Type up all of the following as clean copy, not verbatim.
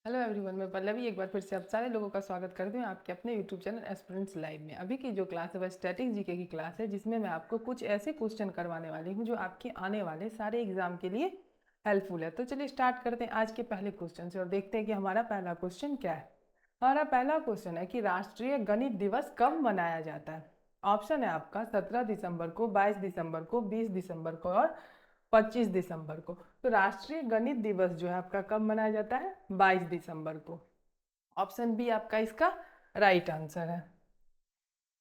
Hello everyone, मैं पल्लवी एक बार फिर से आप सारे लोगों का स्वागत करती हूँ आपके अपने यूट्यूब चैनल एस्पिरेंट्स लाइव में। अभी की जो क्लास है वह स्टैटिक जीके की क्लास है, जिसमें मैं आपको कुछ ऐसे क्वेश्चन करवाने वाली हूँ जो आपके आने वाले सारे एग्जाम के लिए हेल्पफुल है। तो चलिए स्टार्ट करते हैं आज के पहले क्वेश्चन से और देखते हैं कि हमारा पहला क्वेश्चन क्या है। हमारा पहला क्वेश्चन है कि राष्ट्रीय गणित दिवस कब मनाया जाता है। ऑप्शन है आपका 17 दिसंबर को, 22 दिसंबर को, 20 दिसंबर को और 25 दिसंबर को। तो राष्ट्रीय गणित दिवस जो है आपका कब मनाया जाता है? 22 दिसंबर को। ऑप्शन बी आपका इसका राइट आंसर है।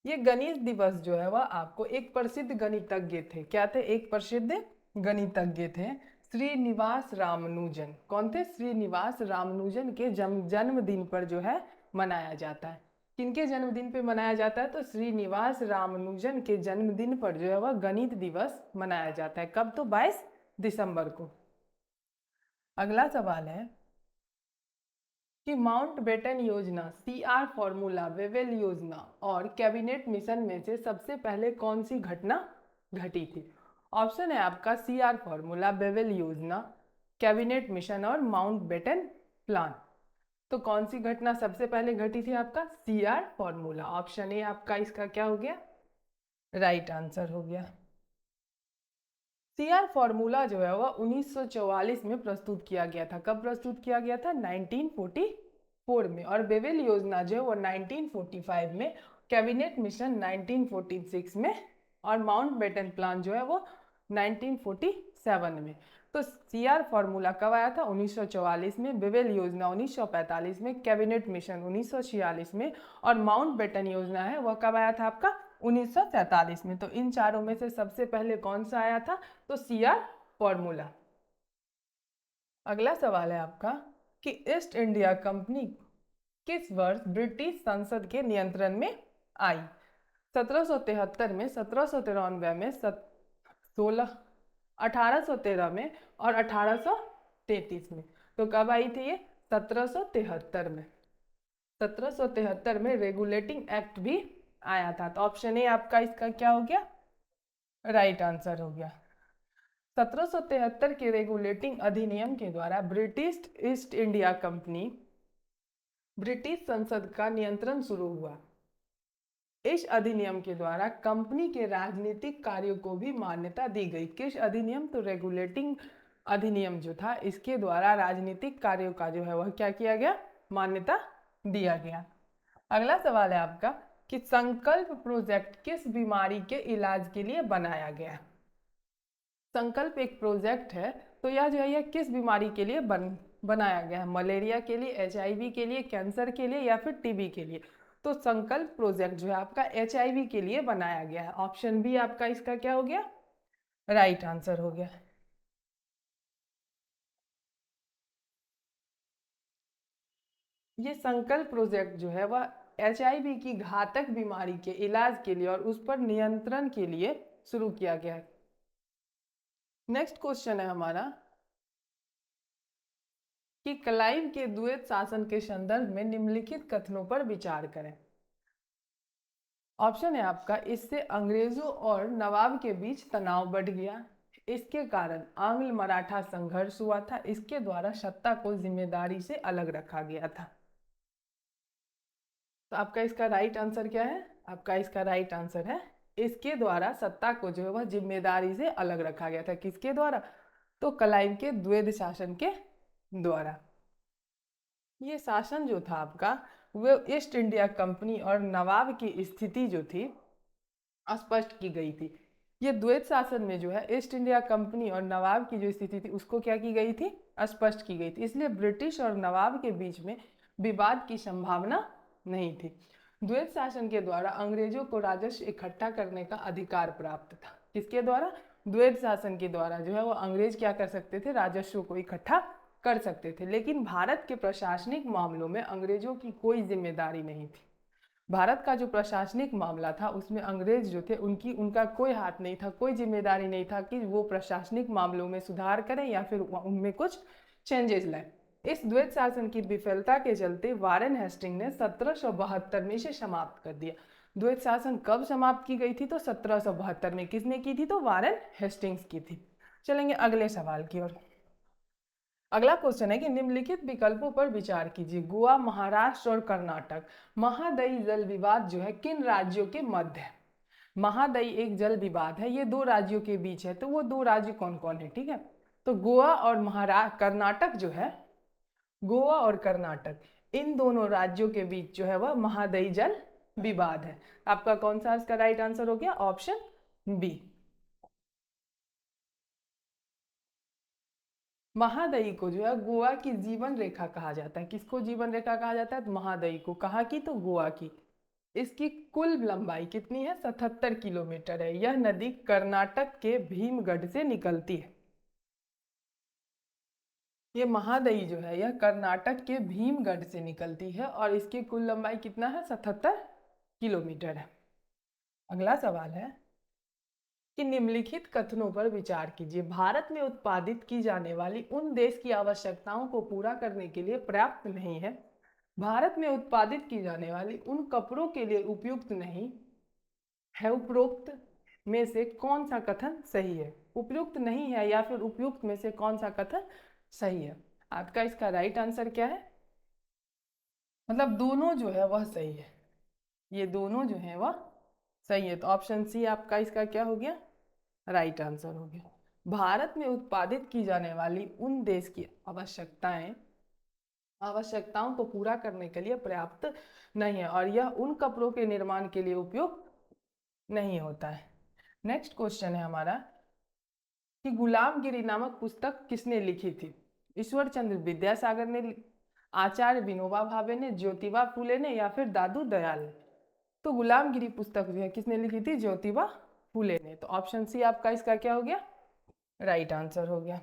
ये गणित दिवस जो है वह आपको एक प्रसिद्ध गणितज्ञ थे। क्या थे? एक प्रसिद्ध गणितज्ञ थे, श्रीनिवास रामानुजन। कौन थे? श्रीनिवास रामानुजन के जन्मदिन पर जो है मनाया जाता है। किनके जन्मदिन पे मनाया जाता है? तो श्रीनिवास रामानुजन के जन्मदिन पर जो है वह गणित दिवस मनाया जाता है। कब? तो 22 दिसंबर को। अगला सवाल है कि माउंटबेटन योजना, सीआर फॉर्मूला, वेवेल योजना और कैबिनेट मिशन में से सबसे पहले कौन सी घटना घटी थी? ऑप्शन है आपका सीआर फॉर्मूला, वेवेल योजना, कैबिनेट मिशन और माउंटबेटन प्लान। तो कौन सी घटना सबसे पहले घटी थी? आपका सीआर फॉर्मूला। ऑप्शन ए आपका इसका क्या हो गया? राइट आंसर हो गया। सीआर फॉर्मूला जो है वह 1944 में प्रस्तुत किया गया था। कब प्रस्तुत किया गया था? 1944 में। और बेवेल योजना जो है वो 1945 में, कैबिनेट मिशन 1946 में और माउंटबेटन प्लान जो है वो 1947 में। तो सीआर फॉर्मूला कब आया था? 1944 में, बेवेल योजना 1945 में, कैबिनेट मिशन 1946 में और माउंटबेटन योजना है वह कब आया था आपका? 1947 में। तो इन चारों में से सबसे पहले कौन सा आया था? तो सीआर फॉर्मूला। अगला सवाल है आपका कि ईस्ट इंडिया कंपनी किस वर्ष ब्रिटिश संसद के नियंत्रण में आई? 1773 में, 1793 में, 1813 में और 1833 में। तो कब आई थी ये? 1773 में। 1773 में रेगुलेटिंग एक्ट भी आया था। तो ऑप्शन ए आपका इसका क्या हो गया? राइट आंसर हो गया। 1773 के रेगुलेटिंग अधिनियम के द्वारा British east India company, British संसद का नियंत्रण शुरू हुआ। इस अधिनियम के द्वारा कंपनी के राजनीतिक कार्यों को भी मान्यता दी गई। किस अधिनियम? तो रेगुलेटिंग अधिनियम जो था, इसके द्वारा राजनीतिक कार्यों का जो है वह क्या किया गया? मान्यता दिया गया। अगला सवाल है आपका कि संकल्प प्रोजेक्ट किस बीमारी के इलाज के लिए बनाया गया? संकल्प एक प्रोजेक्ट है, तो यह जो है यह किस बीमारी के लिए बनाया गया है? मलेरिया के लिए, एचआईवी के लिए, कैंसर के लिए या फिर टीबी के लिए? तो संकल्प प्रोजेक्ट जो है आपका एचआईवी के लिए बनाया गया है। ऑप्शन बी आपका इसका क्या हो गया? राइट आंसर हो गया। ये संकल्प प्रोजेक्ट जो है वह एचआईवी की घातक बीमारी के इलाज के लिए और उस पर नियंत्रण के लिए शुरू किया गया है। नेक्स्ट क्वेश्चन है हमारा कि क्लाइव के द्वैत शासन के संदर्भ में निम्नलिखित कथनों पर विचार करें। ऑप्शन है आपका इससे अंग्रेजों और नवाब के बीच तनाव बढ़ गया, इसके कारण आंग्ल मराठा संघर्ष हुआ था, इसके द्वारा सत्ता को जिम्मेदारी से अलग रखा गया था। तो आपका इसका राइट आंसर क्या है? आपका इसका राइट आंसर है इसके द्वारा सत्ता को जो है वह जिम्मेदारी से अलग रखा गया था। किसके द्वारा? तो क्लाइव के द्वैध शासन के द्वारा। ये शासन जो था आपका वो ईस्ट इंडिया कंपनी और नवाब की स्थिति जो थी स्पष्ट की गई थी। ये द्वैत शासन में जो है ईस्ट इंडिया कंपनी और नवाब की जो स्थिति थी उसको क्या की गई थी? स्पष्ट की गई थी। इसलिए ब्रिटिश और नवाब के बीच में विवाद की संभावना नहीं थी। द्वैत शासन के द्वारा अंग्रेजों को राजस्व इकट्ठा करने का अधिकार प्राप्त था। किसके द्वारा? द्वैत शासन के द्वारा जो है वो अंग्रेज क्या कर सकते थे? राजस्व को इकट्ठा कर सकते थे। लेकिन भारत के प्रशासनिक मामलों में अंग्रेजों की कोई जिम्मेदारी नहीं थी। भारत का जो प्रशासनिक मामला था उसमें अंग्रेज जो थे उनका कोई हाथ नहीं था, कोई जिम्मेदारी नहीं था कि वो प्रशासनिक मामलों में सुधार करें या फिर उनमें कुछ चेंजेस लाएं। इस द्वैत शासन की विफलता के चलते वारेन हेस्टिंग ने 1772 में इसे समाप्त कर दिया। द्वैत शासन कब समाप्त की गई थी? तो 1772 में। किसने की थी? तो वारेन हेस्टिंग्स की थी। चलेंगे अगले सवाल की ओर। अगला क्वेश्चन है कि निम्नलिखित विकल्पों पर विचार कीजिए। गोवा, महाराष्ट्र और कर्नाटक। महादयी जल विवाद जो है किन राज्यों के मध्य है? महादयी एक जल विवाद है, ये दो राज्यों के बीच है, तो वो दो राज्य कौन कौन है? ठीक है, तो गोवा और महाराष्ट्र, कर्नाटक जो है, गोवा और कर्नाटक, इन दोनों राज्यों के बीच जो है वह महादयी जल विवाद है। आपका कौन सा इसका राइट आंसर हो गया? Option B. महादयी को जो है गोवा की जीवन रेखा कहा जाता है। किसको जीवन रेखा कहा जाता है? महादयी को। कहाँ की? तो गोवा की। इसकी कुल लंबाई कितनी है? 77 किलोमीटर है। यह नदी कर्नाटक के भीमगढ़ से निकलती है। ये महादयी जो है यह कर्नाटक के भीमगढ़ से निकलती है और इसकी कुल लंबाई कितना है? 77 किलोमीटर है। अगला सवाल है कि निम्नलिखित कथनों पर विचार कीजिए। भारत में उत्पादित की जाने वाली उन देश की आवश्यकताओं को पूरा करने के लिए पर्याप्त नहीं है। भारत में उत्पादित की जाने वाली उन कपड़ों के लिए उपयुक्त नहीं है। उपरोक्त में से कौन सा कथन सही है? उपयुक्त नहीं है या फिर उपयुक्त में से कौन सा कथन सही है? आपका इसका राइट आंसर क्या है? मतलब दोनों जो है वह सही है, ये दोनों जो है वह सही है। तो ऑप्शन सी आपका इसका क्या हो गया? राइट आंसर हो गया। भारत में उत्पादित की जाने वाली उन देश की आवश्यकताओं को पूरा करने के लिए पर्याप्त नहीं है और यह उन कपड़ों के निर्माण के लिए उपयोग नहीं होता है। नेक्स्ट क्वेश्चन है हमारा कि गुलामगिरी नामक पुस्तक किसने लिखी थी? ईश्वर चंद्र विद्यासागर ने, आचार्य विनोबा भावे ने, ज्योतिबा फूले ने या फिर दादू दयाल ने? तो गुलामगिरी पुस्तक जो है किसने लिखी थी? ज्योतिबा फूले ने। तो ऑप्शन सी आपका इसका क्या हो गया? राइट आंसर हो गया।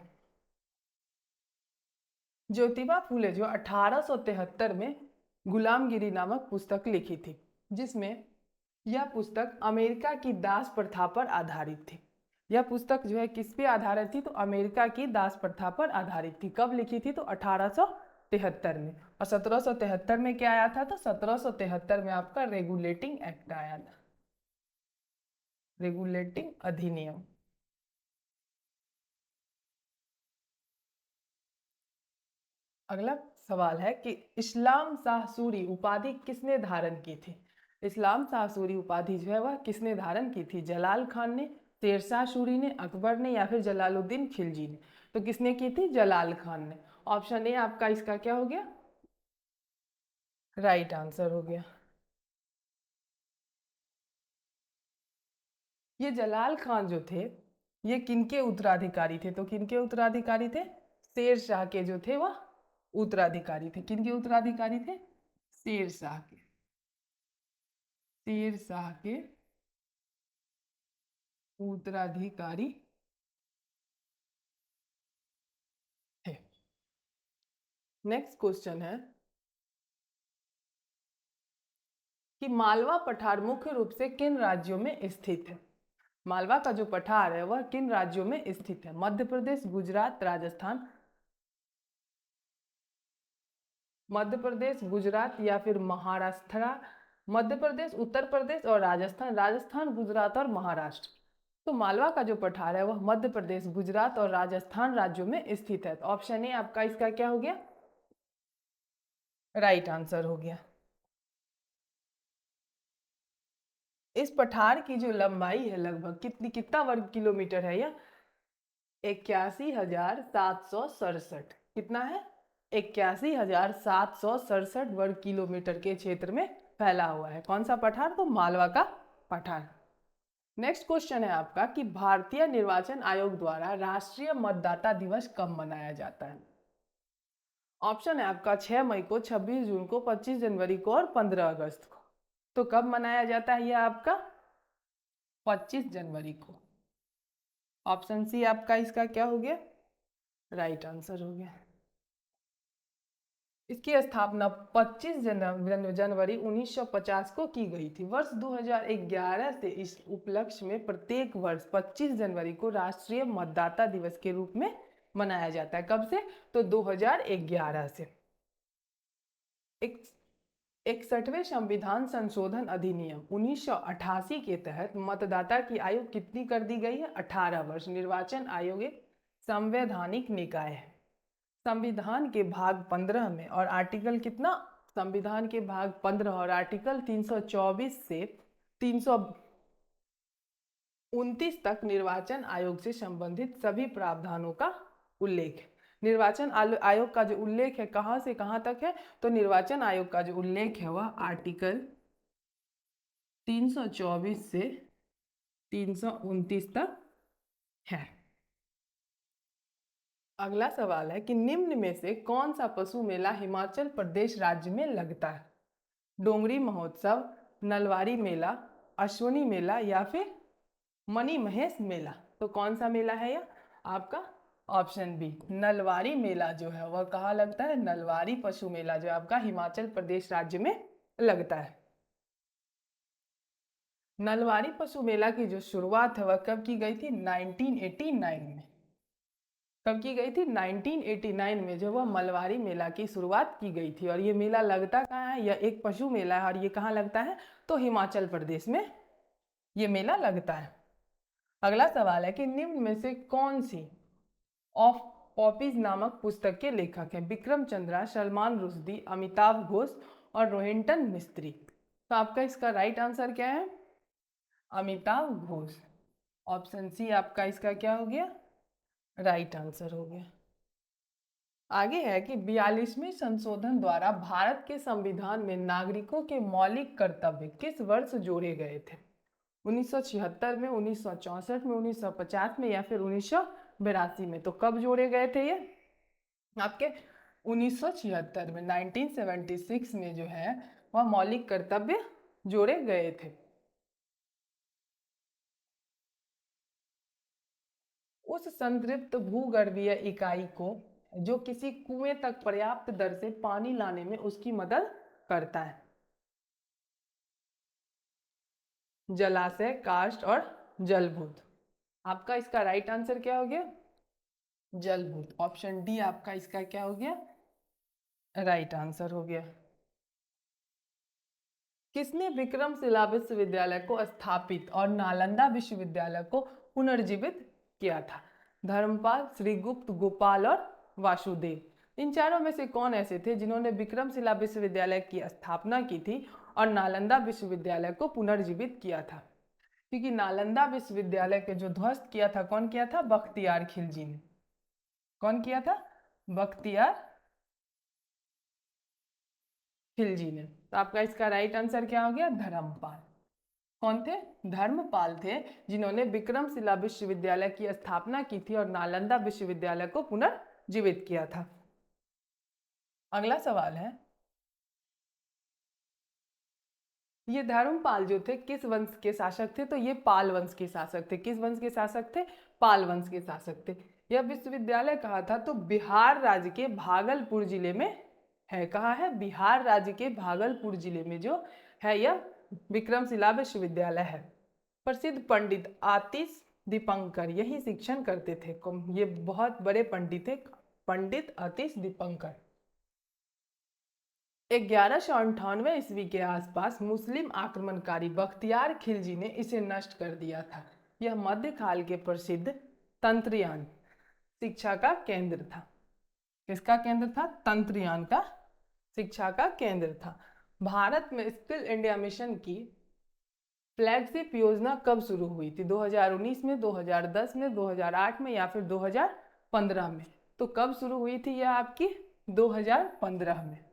ज्योतिबा फूले जो 1873 में गुलामगिरी नामक पुस्तक लिखी थी, जिसमें यह पुस्तक अमेरिका की दास प्रथा पर आधारित थी। यह पुस्तक जो है किस पे आधारित थी? तो अमेरिका की दास प्रथा पर आधारित थी। कब लिखी थी? तो 1873 में। और 1773 में क्या आया था? तो 1773 में आपका रेगुलेटिंग एक्ट आया था, रेगुलेटिंग अधिनियम। अगला सवाल है कि इस्लाम शाह सूरी उपाधि किसने धारण की थी? इस्लाम शाह सूरी उपाधि जो है वह किसने धारण की थी? जलाल खान ने, शेरशाह सूरी ने, अकबर ने या फिर जलालुद्दीन खिलजी ने? तो किसने की थी? जलाल खान ने। ऑप्शन ए आपका इसका क्या हो गया? राइट आंसर हो गया। ये जलाल खान जो थे ये किनके उत्तराधिकारी थे? तो किनके उत्तराधिकारी थे? शेरशाह के जो थे वह उत्तराधिकारी थे। किनके उत्तराधिकारी थे? शेरशाह के। शेरशाह के उत्तराधिकारी थे। नेक्स्ट क्वेश्चन है कि मालवा पठार मुख्य रूप से किन राज्यों में स्थित है? मालवा का जो पठार है वह किन राज्यों में स्थित है? मध्य प्रदेश, गुजरात, राजस्थान? मध्य प्रदेश, गुजरात या फिर महाराष्ट्र? मध्य प्रदेश, उत्तर प्रदेश और राजस्थान। राजस्थान, गुजरात और महाराष्ट्र। तो मालवा का जो पठार है वह मध्य प्रदेश, गुजरात और राजस्थान राज्यों में स्थित है। तो ऑप्शन ए आपका इसका क्या हो गया? राइट आंसर हो गया। इस पठार की जो लंबाई है लगभग कितना वर्ग किलोमीटर है? यह 81,767। कितना है? 81,767 वर्ग किलोमीटर के क्षेत्र में फैला हुआ है। कौन सा पठार? तो मालवा का पठार। नेक्स्ट क्वेश्चन है आपका कि भारतीय निर्वाचन आयोग द्वारा राष्ट्रीय मतदाता दिवस कब मनाया जाता है? ऑप्शन है आपका 6 मई को, 26 जून को, 25 जनवरी को और 15 अगस्त को। तो कब मनाया जाता है यह आपका? 25 जनवरी को। ऑप्शन सी आपका इसका क्या हो गया? राइट आंसर हो गया। इसकी स्थापना 25 जनवरी 1950 को की गई थी। वर्ष 2011 से इस उपलक्ष्य में प्रत्येक वर्ष 25 जनवरी को राष्ट्रीय मतदाता दिवस के रूप में मनाया जाता है। कब से? तो 2011 से। 61वें संविधान संशोधन अधिनियम 1988 के तहत मतदाता की आयु कितनी कर दी गई है? 18 वर्ष। निर्वाचन आयोग एक संवैधानिक निकाय है। संविधान के भाग 15 में और आर्टिकल कितना, संविधान के भाग 15 और आर्टिकल 324 से 329 तक निर्वाचन आयोग से संबंधित सभी प्रावधानों का उल्लेख है। निर्वाचन आयोग का जो उल्लेख है कहाँ से कहाँ तक है, तो निर्वाचन आयोग का जो उल्लेख है वह आर्टिकल 324 से 329 तक है। अगला सवाल है कि निम्न में से कौन सा पशु मेला हिमाचल प्रदेश राज्य में लगता है? डोंगरी महोत्सव, नलवारी मेला, अश्वनी मेला या फिर मणि महेश मेला? तो कौन सा मेला है यह आपका? ऑप्शन बी, नलवारी मेला जो है वह कहाँ लगता है? नलवारी पशु मेला जो आपका हिमाचल प्रदेश राज्य में लगता है। नलवारी पशु मेला की जो शुरुआत है वह कब की गई थी? 1989 में। कब की गई थी? 1989 में जो वह मलवारी मेला की शुरुआत की गई थी। और ये मेला लगता कहाँ है? यह एक पशु मेला है और ये कहाँ लगता है? तो हिमाचल प्रदेश में ये मेला लगता है। अगला सवाल है कि निम्न में से कौन सी ऑफ पॉपीज नामक पुस्तक के लेखक हैं? विक्रम चंद्रा, सलमान रुश्दी, अमिताभ घोष और रोहिंटन मिस्त्री? तो आपका इसका राइट आंसर क्या है? अमिताभ घोष। ऑप्शन सी आपका इसका क्या हो गया? राइट आंसर हो गया। आगे है कि 42वें संशोधन द्वारा भारत के संविधान में नागरिकों के मौलिक कर्तव्य किस वर्ष जोड़े गए थे? 1976 में, 1964 में, 1950 में या फिर 1982 में? तो कब जोड़े गए थे ये आपके? 1976 में, 1976 में जो है वह मौलिक कर्तव्य जोड़े गए थे। उस संतृप्त भूगर्भीय इकाई को जो किसी कुएं तक पर्याप्त दर से पानी लाने में उसकी मदद करता है? जलाशय, काष्ठ और जलभूत? आपका इसका राइट आंसर क्या हो गया? जलभूत। ऑप्शन डी आपका इसका क्या हो गया? राइट आंसर हो गया। किसने विक्रमशिला विश्वविद्यालय को स्थापित और नालंदा विश्वविद्यालय को पुनर्जीवित किया था? धर्मपाल, श्रीगुप्त, गोपाल और वासुदेव। इन चारों में से कौन ऐसे थे जिन्होंने विक्रमशिला विश्वविद्यालय की स्थापना की थी और नालंदा विश्वविद्यालय को पुनर्जीवित किया था? क्योंकि नालंदा विश्वविद्यालय के जो ध्वस्त किया था, कौन किया था? बख्तियार खिलजी ने। कौन किया था? बख्तियार खिलजी ने। तो आपका इसका राइट आंसर क्या हो गया? धर्मपाल। कौन थे? धर्मपाल थे जिन्होंने विक्रमशिला विश्वविद्यालय की स्थापना की थी और नालंदा विश्वविद्यालय को पुनर्जीवित किया था। अगला सवाल है, ये धर्मपाल जो थे किस वंश के शासक थे? तो ये पाल वंश के शासक थे। किस वंश के शासक थे? पाल वंश के शासक थे। यह विश्वविद्यालय कहाँ था? तो बिहार राज्य के भागलपुर जिले में है। कहाँ है? बिहार राज्य के भागलपुर जिले में जो है यह विक्रमशिला विश्वविद्यालय है। प्रसिद्ध पंडित आतिश दीपंकर यही शिक्षण करते थे। ये बहुत बड़े पंडित थे, पंडित आतिश दीपंकर। 1198 ईस्वी के आसपास मुस्लिम आक्रमणकारी बख्तियार खिलजी ने इसे नष्ट कर दिया था। यह मध्यकाल के प्रसिद्ध तंत्रयान शिक्षा का केंद्र था। किसका केंद्र था? तंत्रयान का शिक्षा का केंद्र था। भारत में स्किल इंडिया मिशन की फ्लैगशिप योजना कब शुरू हुई थी? 2019 में, 2010 में, 2008 में या फिर 2015 में? तो कब शुरू हुई थी यह आपकी? 2015 में।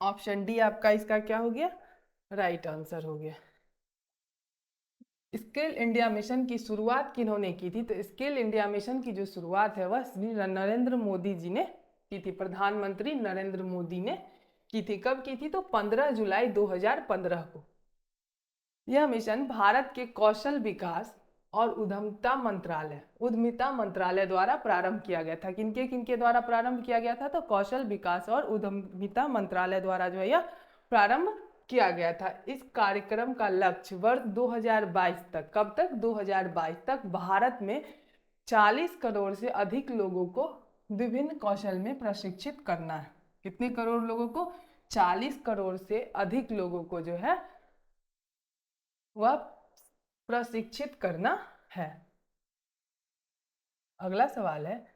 ऑप्शन डी आपका इसका क्या हो गया? राइट आंसर हो गया। स्किल इंडिया मिशन की शुरुआत किन्होंने की थी? तो स्किल इंडिया मिशन की जो शुरुआत है वह श्री नरेंद्र मोदी जी ने की थी। प्रधानमंत्री नरेंद्र मोदी ने की थी। कब की थी? तो 15 जुलाई 2015 को। यह मिशन भारत के कौशल विकास और उद्यमिता मंत्रालय द्वारा प्रारंभ किया गया था। किनके किनके द्वारा प्रारंभ किया गया था? तो कौशल विकास और उद्यमिता मंत्रालय द्वारा जो है यह प्रारंभ किया गया था। इस कार्यक्रम का लक्ष्य वर्ष 2022 तक, कब तक? 2022 तक भारत में 40 करोड़ से अधिक लोगों को विभिन्न कौशल में प्रशिक्षित करना है। कितने करोड़ लोगों को? 40 करोड़ से अधिक लोगों को जो है वह प्रशिक्षित करना है। अगला सवाल है,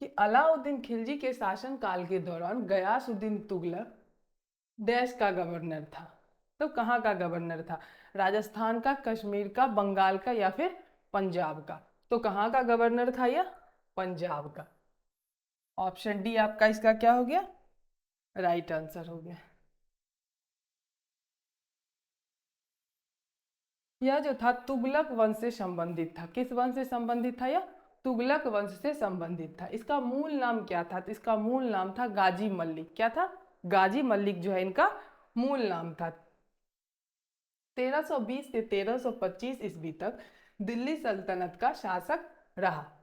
कि अलाउद्दीन खिलजी के शासनकाल के दौरान गयासुद्दीन तुगलक देश का गवर्नर था। तो कहाँ का गवर्नर था? राजस्थान का, कश्मीर का, बंगाल का या फिर पंजाब का? तो कहाँ का गवर्नर था यह? पंजाब का। ऑप्शन डी आपका इसका क्या हो गया? राइट आंसर हो गया। यह जो था तुगलक वंश से संबंधित था। किस वंश से संबंधित था यह? तुगलक वंश से संबंधित था। इसका मूल नाम क्या था? तो इसका मूल नाम था गाजी मलिक। क्या था? गाजी मलिक जो है इनका मूल नाम था। 1320 से 1325 ईस्वी तक दिल्ली सल्तनत का शासक रहा।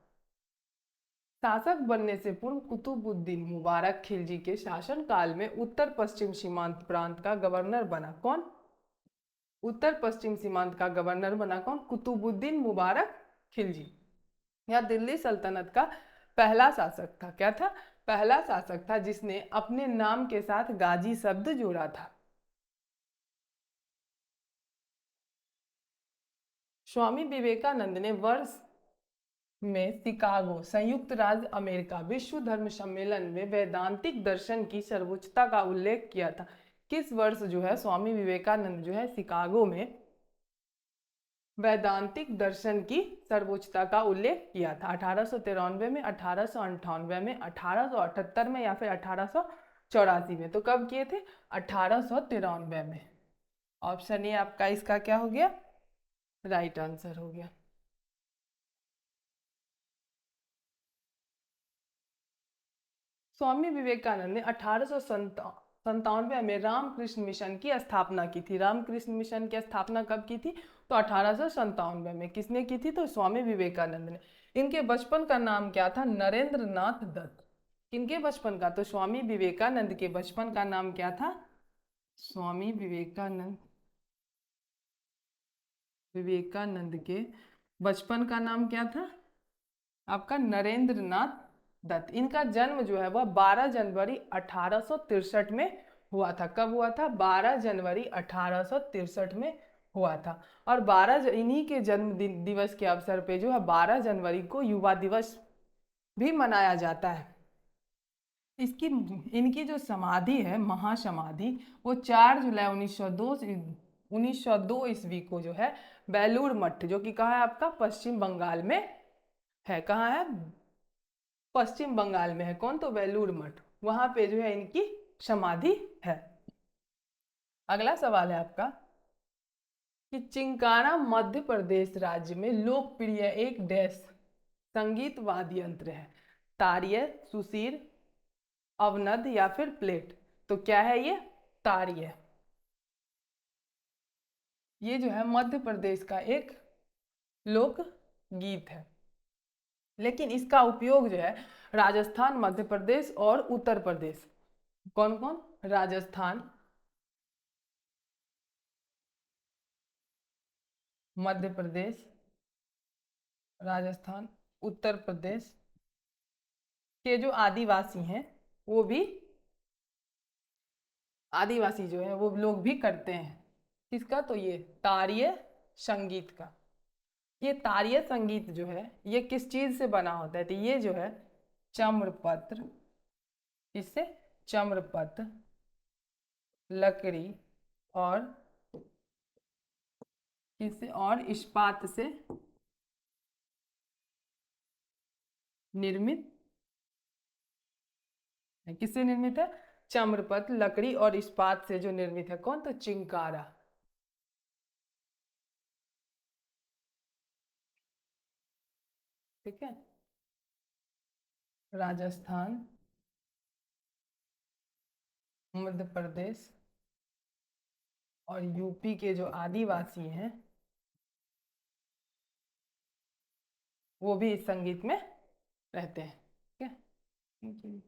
शासक बनने से पूर्व कुतुबुद्दीन मुबारक खिलजी के शासन काल में उत्तर पश्चिम सीमांत प्रांत का गवर्नर बना। कौन? उत्तर पश्चिम सीमांत का गवर्नर बना कौन? कुतुबुद्दीन मुबारक खिलजी। यह दिल्ली सल्तनत का पहला शासक था। क्या था? पहला शासक था जिसने अपने नाम के साथ गाजी शब्द जोड़ा था। स्वामी विवेकानंद ने वर्ष में शिकागो, संयुक्त राज्य अमेरिका विश्व धर्म सम्मेलन में वैदांतिक दर्शन की सर्वोच्चता का उल्लेख किया था। किस वर्ष जो है स्वामी विवेकानंद जो है शिकागो में वैदांतिक दर्शन की सर्वोच्चता का उल्लेख किया था? 1893 में, 1898 में, 1878 में या फिर 1884 में? तो कब किए थे? 1893 में। ऑप्शन ए आपका इसका क्या हो गया? राइट आंसर हो गया। स्वामी विवेकानंद ने 1897 में रामकृष्ण मिशन की स्थापना की थी। रामकृष्ण मिशन की स्थापना कब की थी? तो 1897 में। किसने की थी? तो स्वामी विवेकानंद ने। इनके बचपन का नाम क्या था? नरेंद्र नाथ दत्त। किनके बचपन का? तो स्वामी विवेकानंद के बचपन का नाम क्या था? स्वामी विवेकानंद के बचपन का नाम क्या था? आपका नरेंद्र नाथ दत्त। इनका जन्म जो है वह 12 जनवरी 1863 में हुआ था। कब हुआ था? 12 जनवरी 1863 में हुआ था। और इन्हीं के जन्म दिवस के अवसर पे जो है 12 जनवरी को युवा दिवस भी मनाया जाता है। इसकी इनकी जो समाधि है, महासमाधि, वो 4 जुलाई 1902 ईस्वी को जो है बेलूर मठ, जो कि कहाँ है आपका? पश्चिम बंगाल में है। कहाँ है? पश्चिम बंगाल में है। कौन? तो बेलूर मठ। वहां पे जो है इनकी समाधि है। अगला सवाल है आपका कि चिंकारा मध्य प्रदेश राज्य में लोकप्रिय एक डैश संगीत वाद्य यंत्र है। तारिय, सुशीर, अवनद या फिर प्लेट? तो क्या है ये? तारिय। ये जो है मध्य प्रदेश का एक लोक गीत है, लेकिन इसका उपयोग जो है राजस्थान, मध्य प्रदेश और उत्तर प्रदेश, कौन कौन? राजस्थान, मध्य प्रदेश, राजस्थान, उत्तर प्रदेश के जो आदिवासी हैं वो भी, आदिवासी जो है वो लोग भी करते हैं। किसका? तो ये तारीय संगीत का। ये तारीय संगीत जो है ये किस चीज से बना होता है? तो ये जो है चम्रपत्र, इससे चम्रपत्र, लकड़ी और किससे? और इस्पात से निर्मित है। किससे निर्मित है? चम्रपत्र, लकड़ी और इस्पात से जो निर्मित है। कौन? तो चिंकारा। ठीक है। राजस्थान, मध्य प्रदेश और यूपी के जो आदिवासी हैं वो भी इस संगीत में रहते हैं। ठीक है। Thank you.